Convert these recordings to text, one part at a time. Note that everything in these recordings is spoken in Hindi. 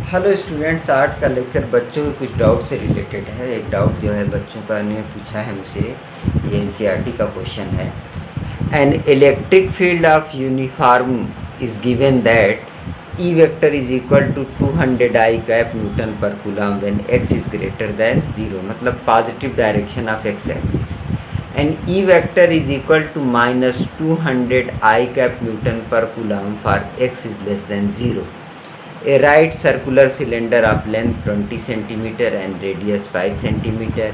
हेलो स्टूडेंट्स, आर्ट्स का लेक्चर बच्चों के कुछ डाउट से रिलेटेड है। एक डाउट जो है बच्चों का ने पूछा है मुझसे, ये एनसीईआरटी का क्वेश्चन है। An electric field of uniform is given that E vector is equal to 200 i cap newton पर coulomb when x is greater than 0, मतलब positive direction of x axis. And E vector is equal to minus 200 i cap newton पर coulomb for x is less than 0। A right circular cylinder of length 20 centimeter and radius 5 centimeter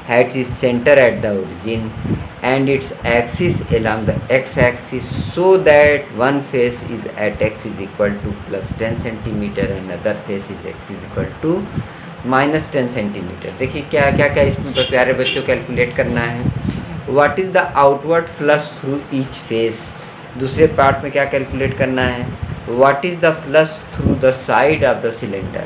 has its center at the origin and its axis along the x-axis, so that one face is at x is equal to plus 10 centimeter and other face is x is equal to minus 10 centimeter। देखिए क्या क्या क्या इसमें प्यारे बच्चों कैलकुलेट करना है। What is the outward flux through each face? दूसरे पार्ट में क्या कैलकुलेट करना है। What is the flux through the side of the cylinder?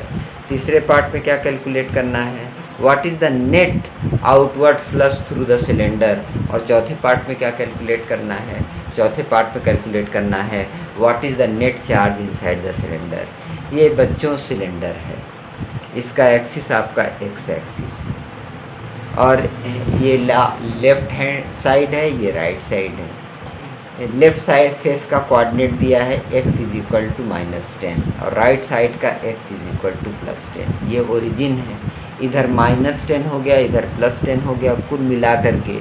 तीसरे पार्ट में क्या कैलकुलेट करना है। What is the net outward flux through the cylinder? और चौथे पार्ट में क्या कैलकुलेट करना है। चौथे पार्ट में कैलकुलेट करना है What is the net charge inside the cylinder? ये बच्चों सिलेंडर है, इसका एक्सिस आपका एक्स एक्सिस और ये लेफ्ट हैंड साइड है, ये राइट साइड है। लेफ्ट साइड फेस का कोऑर्डिनेट दिया है x इज इक्वल टू -10 और राइट साइड का x इज इक्वल टू +10। ये ओरिजिन है, इधर -10 हो गया, इधर +10 हो गया। कुल मिला करके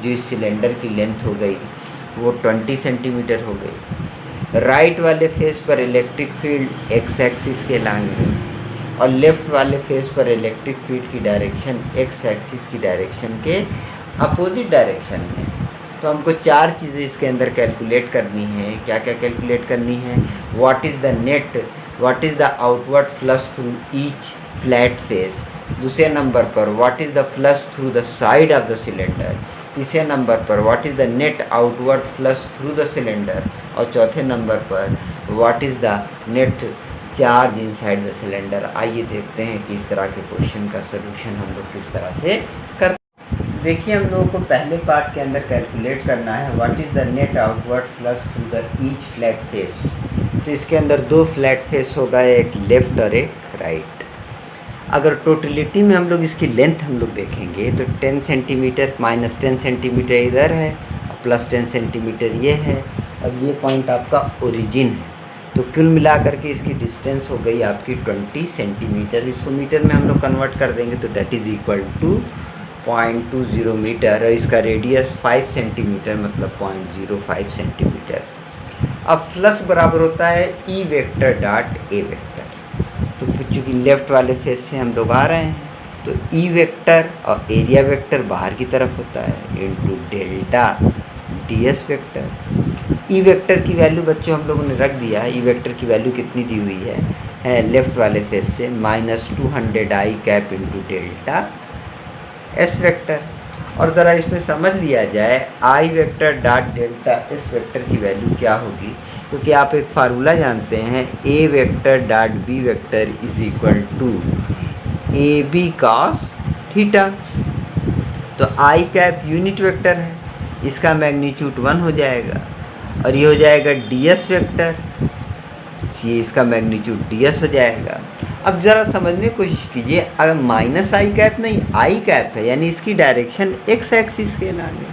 जो इस सिलेंडर की लेंथ हो गई वो 20 सेंटीमीटर हो गई। राइट वाले फेस पर इलेक्ट्रिक फील्ड x एक्सिस के लाएंगे और लेफ्ट वाले फेस पर इलेक्ट्रिक फील्ड की डायरेक्शन x एक्सिस की डायरेक्शन के अपोजिट डायरेक्शन में। तो हमको चार चीज़ें इसके अंदर कैलकुलेट करनी है। क्या क्या कैलकुलेट करनी है। What is the net, what is the outward flux through each flat face. दूसरे नंबर पर what is the flux through the side of the cylinder. तीसरे नंबर पर what is the net outward flux through the cylinder. और चौथे नंबर पर what is the net charge inside the cylinder. आइए देखते हैं कि इस तरह के क्वेश्चन का सलूशन हम लोग किस तरह से करते हैं। देखिए हम लोगों को पहले पार्ट के अंदर कैलकुलेट करना है what is the net outward flux through the each flat face. तो इसके अंदर दो फ्लैट फेस होगा, एक लेफ़्ट और एक राइट। अगर टोटलिटी में हम लोग इसकी लेंथ हम लोग देखेंगे तो 10 सेंटीमीटर -10 सेंटीमीटर इधर है और +10 सेंटीमीटर ये है और ये पॉइंट आपका ओरिजिन है। तो कुल मिला करके इसकी डिस्टेंस हो गई आपकी 20 सेंटीमीटर। इसको मीटर में हम लोग कन्वर्ट कर देंगे तो that is equal to 0.20 metre और इसका रेडियस 5 सेंटीमीटर मतलब 0.05 सेंटीमीटर। अब फ्लक्स बराबर होता है ई वेक्टर डॉट ए वेक्टर। तो चूँकि लेफ़्ट वाले फेस से हम लोग आ रहे हैं तो ई वेक्टर और एरिया वेक्टर बाहर की तरफ होता है into delta D S vector. E vector की वैल्यू बच्चों हम लोगों ने रख दिया है। ई वेक्टर की वैल्यू कितनी दी हुई है लेफ़्ट वाले फेस से -200 i cap into delta S vector. और ज़रा इसमें समझ लिया जाए i vector dot delta S vector की वैल्यू क्या होगी, क्योंकि आप एक फार्मूला जानते हैं A vector dot B vector is equal to A B cos theta. तो आई कैप यूनिट वेक्टर है, इसका मैग्नीट्यूड 1 हो जाएगा और ये हो जाएगा डी एस वेक्टर, ये इसका मैग्नीट्यूड डी एस हो जाएगा। अब ज़रा समझने की कोशिश कीजिए, अगर माइनस आई कैप नहीं आई कैप है यानी इसकी डायरेक्शन एक्स एक्सिस के लाने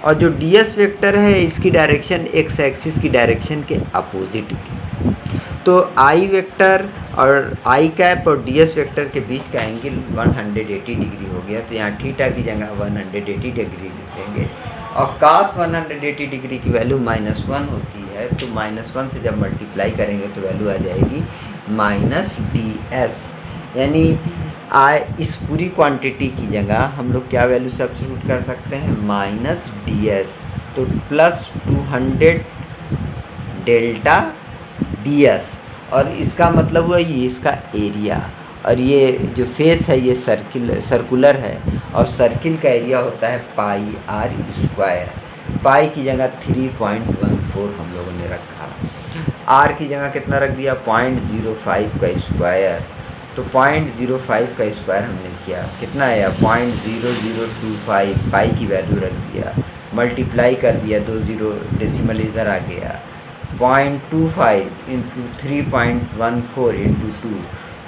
और जो डी एस वेक्टर है इसकी डायरेक्शन एक्स एक्सिस की डायरेक्शन के अपोजिट की। तो आई वेक्टर और आई कैप और डी एस वेक्टर के बीच का एंगल 180 डिग्री हो गया। तो यहाँ थीटा की जगह 180 डिग्री लिख देंगे और cos 180 डिग्री की वैल्यू -1 होती है। तो -1 से जब मल्टीप्लाई करेंगे तो वैल्यू आ जाएगी -ds। यानी इस पूरी क्वांटिटी की जगह हम लोग क्या वैल्यू सब्स्टिट्यूट कर सकते हैं -ds। तो +200 डेल्टा ds और इसका मतलब हुआ ये इसका एरिया और ये जो फेस है ये सर्कुलर है और सर्किल का एरिया होता है पाई आर स्क्वायर। पाई की जगह 3.14 हम लोगों ने रखा, आर की जगह कितना रख दिया 0.05 का स्क्वायर। तो 0.05 का स्क्वायर हमने किया कितना आया 0.0025। पाई की वैल्यू रख दिया, मल्टीप्लाई कर दिया, 2 0 डेसिमल इधर आ गया 0.25 इंटू 3.14 इंटू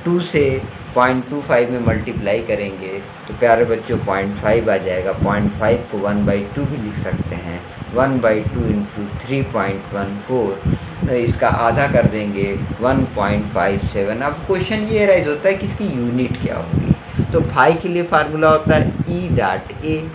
2 से 0.25 में मल्टीप्लाई करेंगे तो प्यारे बच्चों 0.5 आ जाएगा। 0.5 को 1/2 भी लिख सकते हैं। 1/2 इंटू 3.14 इसका आधा कर देंगे 1.57। अब क्वेश्चन ये राइज होता है कि इसकी यूनिट क्या होगी। तो फाई के लिए फार्मूला होता है ई डॉट ए।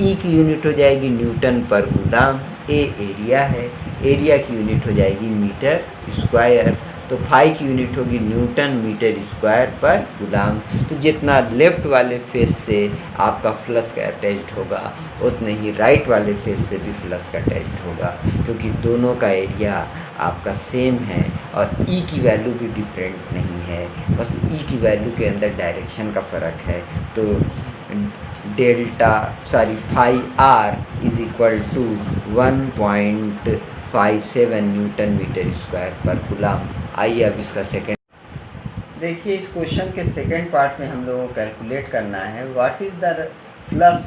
ई की यूनिट हो जाएगी न्यूटन पर कूलम। ए एरिया है, एरिया की यूनिट हो जाएगी मीटर स्क्वायर। तो फाई की यूनिट होगी न्यूटन मीटर स्क्वायर पर कूलम। तो जितना लेफ्ट वाले फेस से आपका फ्लक्स का अटैच्ड होगा उतने ही राइट वाले फेस से भी फ्लक्स का अटैच्ड होगा, क्योंकि दोनों का एरिया आपका सेम है और ई की वैल्यू भी डिफरेंट नहीं है, बस ई की वैल्यू के अंदर डायरेक्शन का फ़र्क है। तो phi R is equal to 1.57 newton metre square पर कूलम। आइए अब इसका सेकेंड देखिए। इस क्वेश्चन के सेकेंड पार्ट में हम लोगों को कैलकुलेट करना है what is the flux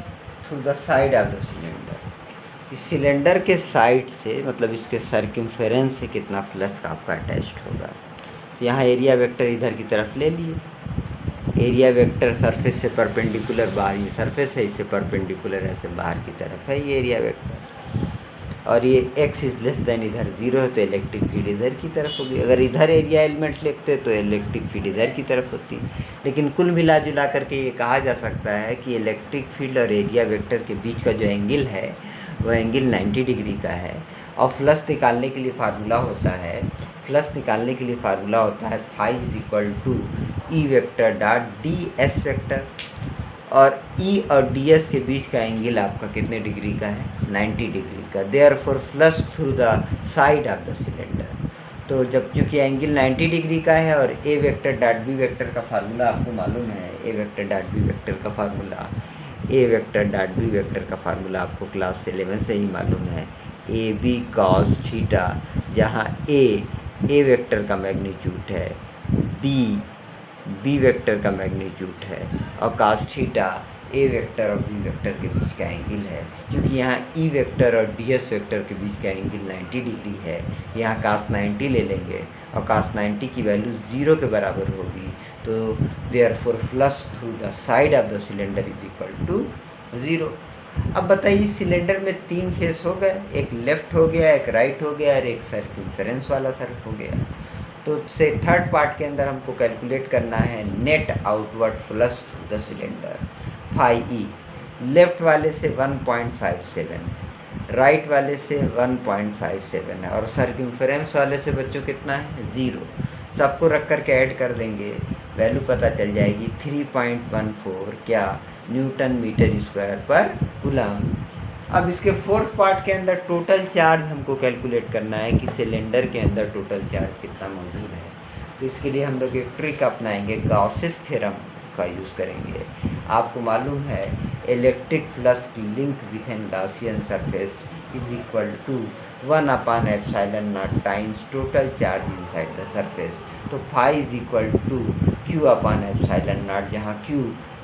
through the side of the cylinder. इस सिलेंडर के साइड से मतलब इसके सर्कमफेरेंस से कितना फ्लक्स आपका अटैच्ड होगा। यहाँ एरिया वेक्टर इधर की तरफ ले लिए। एरिया वेक्टर सरफेस से परपेंडिकुलर बाहर, ये सरफेस है इससे परपेंडिकुलर ऐसे बाहर की तरफ है ये एरिया वेक्टर। और ये x इज लेस देन इधर 0 है तो इलेक्ट्रिक फील्ड इधर की तरफ होगी। अगर इधर एरिया एलिमेंट लिखते तो इलेक्ट्रिक फील्ड इधर की तरफ होती। लेकिन कुल मिला जुला करके ये कहा जा सकता है कि इलेक्ट्रिक फील्ड और एरिया वेक्टर के बीच का जो एंगल है वो एंगल 90 डिग्री का है। और फ्लक्स निकालने के लिए फार्मूला होता है phi is equal to E vector dot D S vector. और ई और डी एस के बीच का एंगल आपका कितने डिग्री का है, 90 डिग्री का। Therefore flux through the side of the cylinder. तो जब चूँकि एंगल 90 डिग्री का है और ए वेक्टर डॉट बी वेक्टर का फार्मूला आपको मालूम है, ए वेक्टर डॉट बी वेक्टर का फार्मूला आपको क्लास 11 से ही मालूम है। ए बी कॉस थीटा, जहाँ ए वेक्टर का मैग्नीट्यूड है, बी वेक्टर का मैग्नीट्यूड है और cos थीटा ए वेक्टर और बी वेक्टर के बीच का एंगल है। क्योंकि यहाँ ई वेक्टर और डी एस वेक्टर के बीच का एंगल 90 डिग्री है, यहाँ cos 90 ले लेंगे और cos 90 की वैल्यू 0 के बराबर होगी। तो therefore flux through the side of the cylinder is equal to 0। अब बताइए सिलेंडर में 3 फेस हो गए, एक लेफ़्ट हो गया, एक राइट हो गया और एक सर्कमफेरेंस वाला सर्क हो गया। तो से थर्ड पार्ट के अंदर हमको कैलकुलेट करना है net outward flux through the cylinder. Phi E left वाले से 1.57, राइट वाले से 1.57 है और सर्कमफेरेंस वाले से बच्चों कितना है 0। सबको रख कर के ऐड कर देंगे, वैल्यू पता चल जाएगी 3.14 क्या न्यूटन मीटर स्क्वायर पर कूलम। अब इसके फोर्थ पार्ट के अंदर टोटल चार्ज हमको कैलकुलेट करना है कि सिलेंडर के अंदर टोटल चार्ज कितना मौजूद है। तो इसके लिए हम लोग एक ट्रिक अपनाएंगे, गॉसेस थ्योरम का यूज़ करेंगे। आपको मालूम है इलेक्ट्रिक फ्लक्स की link with an Gaussian surface is equal to 1/ε0 times total charge inside the surface. तो phi is equal to Q/ε0, जहाँ Q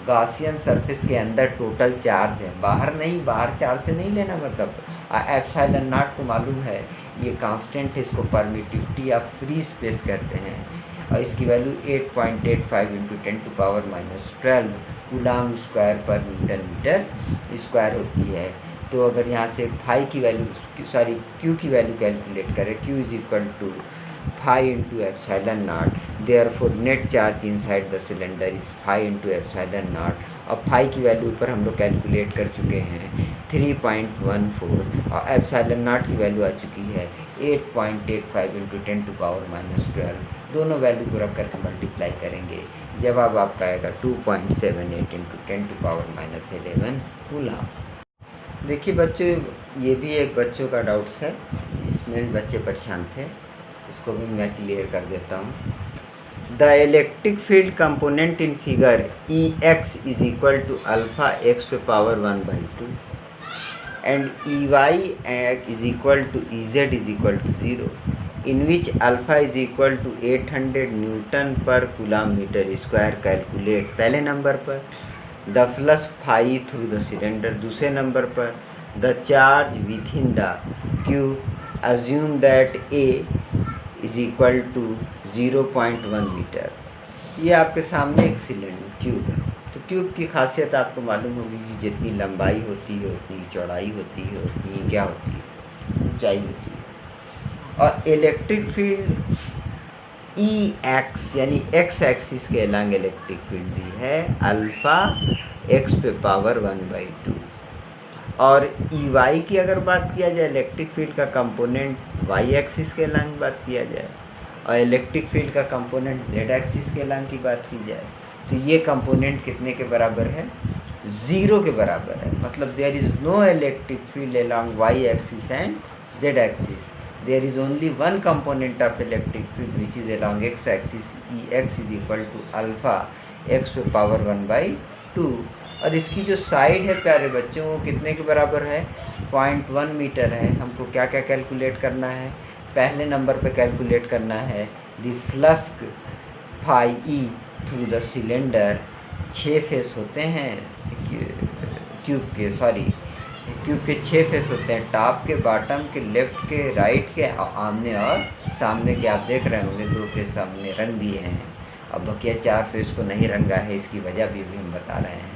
गॉसियन सरफेस के अंदर टोटल चार्ज है, बाहर नहीं, बाहर चार्ज से नहीं लेना। मतलब ε0 को मालूम है ये कांस्टेंट है, इसको परमिटिविटी ऑफ फ्री स्पेस कहते हैं और इसकी value 8.85 × 10⁻12 coulomb square per newton metre square होती है। तो अगर यहाँ से फाई की वैल्यू क्यू की वैल्यू कैलकुलेट करें, Q is equal to phi × ε0। Therefore net charge inside the cylinder is phi × ε0 और फाई की वैल्यू पर हम लोग कैलकुलेट कर चुके हैं 3.14 और ε0 की वैल्यू आ चुकी है 8.85 × 10⁻12। दोनों वैल्यू को रख करके मल्टीप्लाई करेंगे, जवाब आपका आएगा 2.78 × 10⁻11 कूलम। देखिए बच्चों, ये भी एक बच्चों का डाउट्स है, इसमें भी बच्चे परेशान थे, इसको भी मैं क्लियर कर देता हूँ। The electric field component in figure EX is equal to α(x⁴1/2) and EY is equal to EZ is equal to 0, in which alpha is equal to 800 newton पर कूलम मीटर स्क्वायर। कैलकुलेट पहले नंबर पर the flux phi through the cylinder, दूसरे नंबर पर the charge within the Q assume that A is equal to 0.1 metre. ये आपके सामने एक सिलेंडर ट्यूब है। तो ट्यूब की खासियत आपको मालूम होगी कि जितनी लंबाई होती है उतनी चौड़ाई होती है, उतनी क्या होती है, ऊंचाई होती है। और इलेक्ट्रिक फील्ड ई एक्स यानी एक्स एक्सिस के अलॉन्ग इलेक्ट्रिक फील्ड दी है अल्फ़ा एक्स पे पावर 1/2। और ई वाई की अगर बात किया जाए, इलेक्ट्रिक फील्ड का कंपोनेंट वाई एक्सिस के अलॉन्ग बात किया जाए और इलेक्ट्रिक फील्ड का कंपोनेंट जेड एक्सिस के अलॉन्ग की बात की जाए, तो ये कंपोनेंट कितने के बराबर है? 0 के बराबर है। मतलब there is no electric field along Y axis and Z axis. There is only one component of electric field which is along x axis, Ex is equal to alpha x to power 1/2। और इसकी जो साइड है प्यारे बच्चों वो कितने के बराबर है? 0.1 मीटर है। हमको क्या क्या कैलकुलेट करना है? पहले नंबर पे कैलकुलेट करना है the flux phi E through the cylinder. 6 face होते हैं ट्यूब के 6 फेस होते हैं, टॉप के, बॉटम के, लेफ्ट के, राइट के, आमने और सामने के। आप देख रहे होंगे 2 फेस हमने रंग दिए हैं। अब बकिया 4 फेस को नहीं रंगा है, इसकी वजह भी हम बता रहे हैं।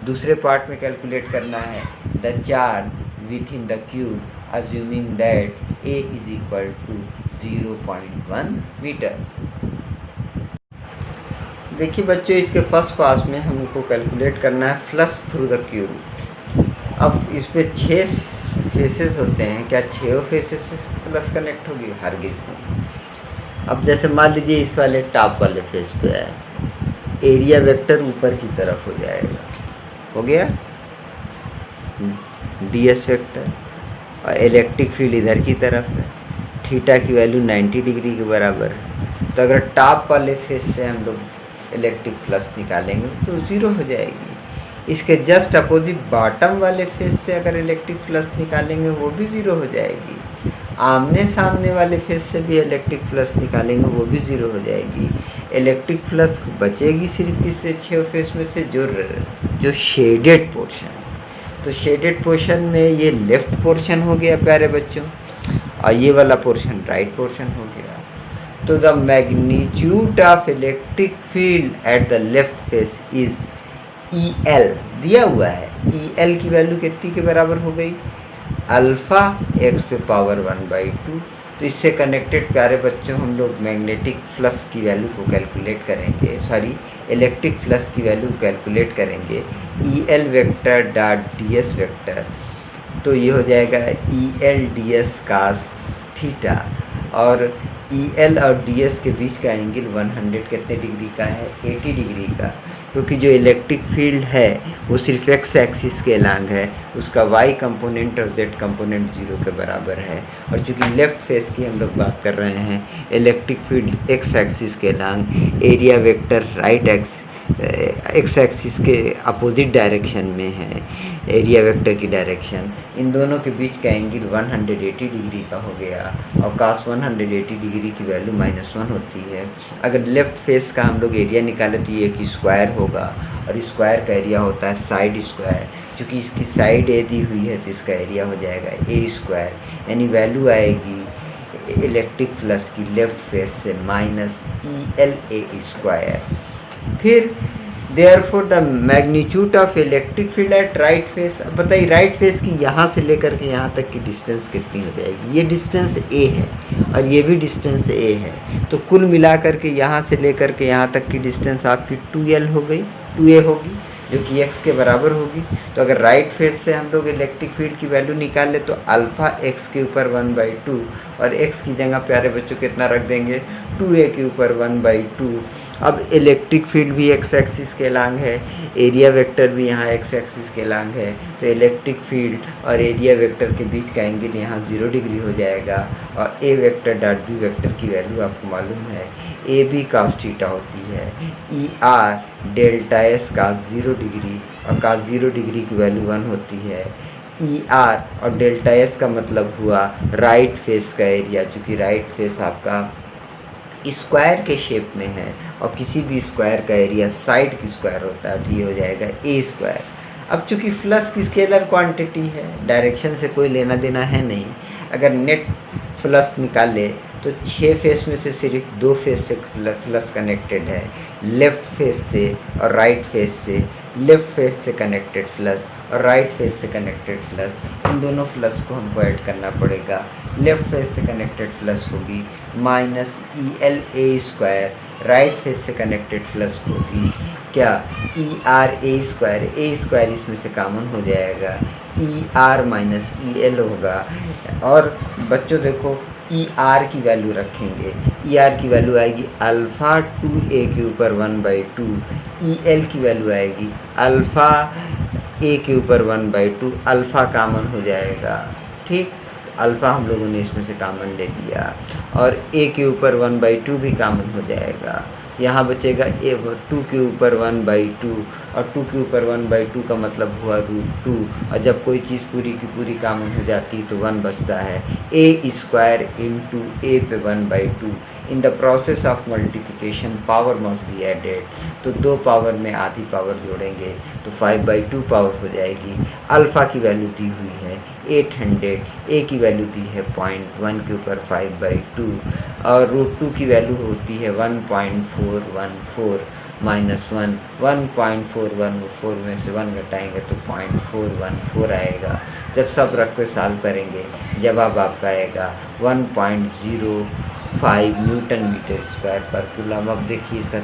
दूसरे पार्ट में कैलकुलेट करना है the charge within the cube assuming that A is equal to 0.1 metre. देखिए बच्चों, इसके फर्स्ट पास में हमको कैलकुलेट करना है फ्लक्स थ्रू द क्यूब। अब इसमें 6 फेसेस होते हैं, क्या 6 फेसेस से प्लस कनेक्ट होगी? हरगिज़ नहीं। अब जैसे मान लीजिए इस वाले टॉप वाले फेस पे है, एरिया वेक्टर ऊपर की तरफ हो जाएगा, हो गया ds वेक्टर, और इलेक्ट्रिक फील्ड इधर की तरफ है, थीटा की वैल्यू 90 डिग्री के बराबर है। तो अगर टॉप वाले फेस से हम लोग इलेक्ट्रिक फ्लक्स निकालेंगे तो 0 हो जाएगी। इसके जस्ट अपोजिट बॉटम वाले फेस से अगर इलेक्ट्रिक फ्लक्स निकालेंगे वो भी 0 हो जाएगी। आमने सामने वाले फेस से भी इलेक्ट्रिक फ्लक्स निकालेंगे वो भी 0 हो जाएगी। इलेक्ट्रिक फ्लक्स बचेगी सिर्फ किससे? 6 फेस में से, जो शेडेड पोर्शन। तो शेडेड पोर्शन में ये लेफ्ट पोर्शन हो गया प्यारे बच्चों, और ये वाला पोर्शन राइट पोर्शन हो गया। तो the magnitude of electric field at the left face is EL दिया हुआ है। EL की वैल्यू कितनी के बराबर हो गई? अल्फ़ा x पे पावर 1/2। तो इससे कनेक्टेड प्यारे बच्चों हम लोग मैग्नेटिक फ्लक्स की वैल्यू को कैलकुलेट करेंगे, इलेक्ट्रिक फ्लक्स की वैल्यू कैलकुलेट करेंगे EL vector dot DS vector. तो ये हो जाएगा EL DS cos थीटा, और EL और DS के बीच का एंगल 100 कितने डिग्री का है? 80 डिग्री का। क्योंकि जो इलेक्ट्रिक फील्ड है वो सिर्फ एक्स एक्सिस के अलॉन्ग है, उसका वाई कंपोनेंट और जेड कंपोनेंट 0 के बराबर है। और चूँकि लेफ्ट फेस की हम लोग बात कर रहे हैं, इलेक्ट्रिक फील्ड एक्स एक्सिस के along, area vector right x axis के अपोजिट डायरेक्शन में है, एरिया वेक्टर की डायरेक्शन, इन दोनों के बीच का एंगल 180 डिग्री का हो गया। और cos 180 डिग्री की वैल्यू -1 होती है। अगर लेफ्ट फेस का हम लोग एरिया निकालें तो ये एक स्क्वायर होगा, और स्क्वायर का एरिया होता है साइड स्क्वायर। क्योंकि इसकी साइड ए दी हुई है तो इसका एरिया हो जाएगा A², यानी वैल्यू आएगी इलेक्ट्रिक फ्लक्स की लेफ्ट फेस से -ELA²। फिर therefore the magnitude of electric field at right face. अब बताइए राइट फेस की यहाँ से लेकर के यहाँ तक की डिस्टेंस कितनी हो जाएगी? ये डिस्टेंस a है और ये भी डिस्टेंस a है। तो कुल मिलाकर के यहाँ से लेकर के यहाँ तक की डिस्टेंस आपकी 2L हो गई, 2A होगी, जो कि x के बराबर होगी। तो अगर राइट फेस से हम लोग इलेक्ट्रिक फील्ड की वैल्यू निकाल ले तो अल्फ़ा x के ऊपर 1/2, और x की जगह प्यारे बच्चों कितना रख देंगे? 2A के ऊपर 1/2। अब इलेक्ट्रिक फील्ड भी x एक्सिस के अलॉन्ग है, एरिया वेक्टर भी यहाँ x एक्सिस के अलॉन्ग है, तो इलेक्ट्रिक फील्ड और एरिया वेक्टर के बीच का एंगल यहाँ 0 डिग्री हो जाएगा। और A vector dot B vector की वैल्यू आपको मालूम है, AB cos थीटा होती है, ER delta S cos 0 degree, और cos 0 डिग्री की वैल्यू 1 होती है। ER और डेल्टा S का मतलब हुआ राइट फेस का एरिया, चूँकि राइट फेस आपका स्क्वायर के शेप में है और किसी भी स्क्वायर का एरिया साइड की स्क्वायर होता है, तो ये हो जाएगा A²। अब चूंकि फ्लक्स की स्केलर क्वांटिटी है, डायरेक्शन से कोई लेना देना है नहीं। अगर नेट फ्लक्स निकाले तो 6 फेस में से सिर्फ 2 फेस से फ्लक्स कनेक्टेड है, लेफ्ट फेस से और राइट फेस से। लेफ्ट फेस से कनेक्टेड फ्लक्स और राइट फेस से कनेक्टेड फ्लक्स, इन दोनों फ्लक्स को हमको ऐड करना पड़ेगा। लेफ्ट फेस से कनेक्टेड फ्लक्स होगी माइनस ELA², राइट फेस से कनेक्टेड फ्लक्स होगी क्या, ERA²। A² इसमें से कॉमन हो जाएगा, ER माइनस EL होगा। और बच्चों देखो ER की वैल्यू रखेंगे, ER की वैल्यू आएगी अल्फ़ा 2a के ऊपर 1/2, EL की वैल्यू आएगी अल्फ़ा a के ऊपर 1/2। अल्फ़ा कॉमन हो जाएगा, ठीक। अल्फ़ा हम लोगों ने इसमें से कॉमन ले लिया और a के ऊपर 1/2 भी कॉमन हो जाएगा। यहाँ बचेगा 2 के ऊपर 1/2 और 2 के ऊपर 1/2 का मतलब हुआ √2। और जब कोई चीज़ पूरी की पूरी कॉमन हो जाती तो 1 बचता है। A² इंटू a पे 1/2। In the process of multiplication power must be added, तो 2 पावर में आधी पावर जोड़ेंगे तो 5/2 पावर हो जाएगी। अल्फ़ा की वैल्यू दी हुई है 800, a की वैल्यू दी है 0.1 के ऊपर 5/2 और √2 की वैल्यू होती है 1.414 माइनस 1। 1.414 में से 1 घटाएंगे तो 0.414 आएगा। जब सब रख के सॉल्व करेंगे जवाब आपका आएगा 1.05 न्यूटन मीटर स्क्वायर पर कूलम। अब देखिए इसका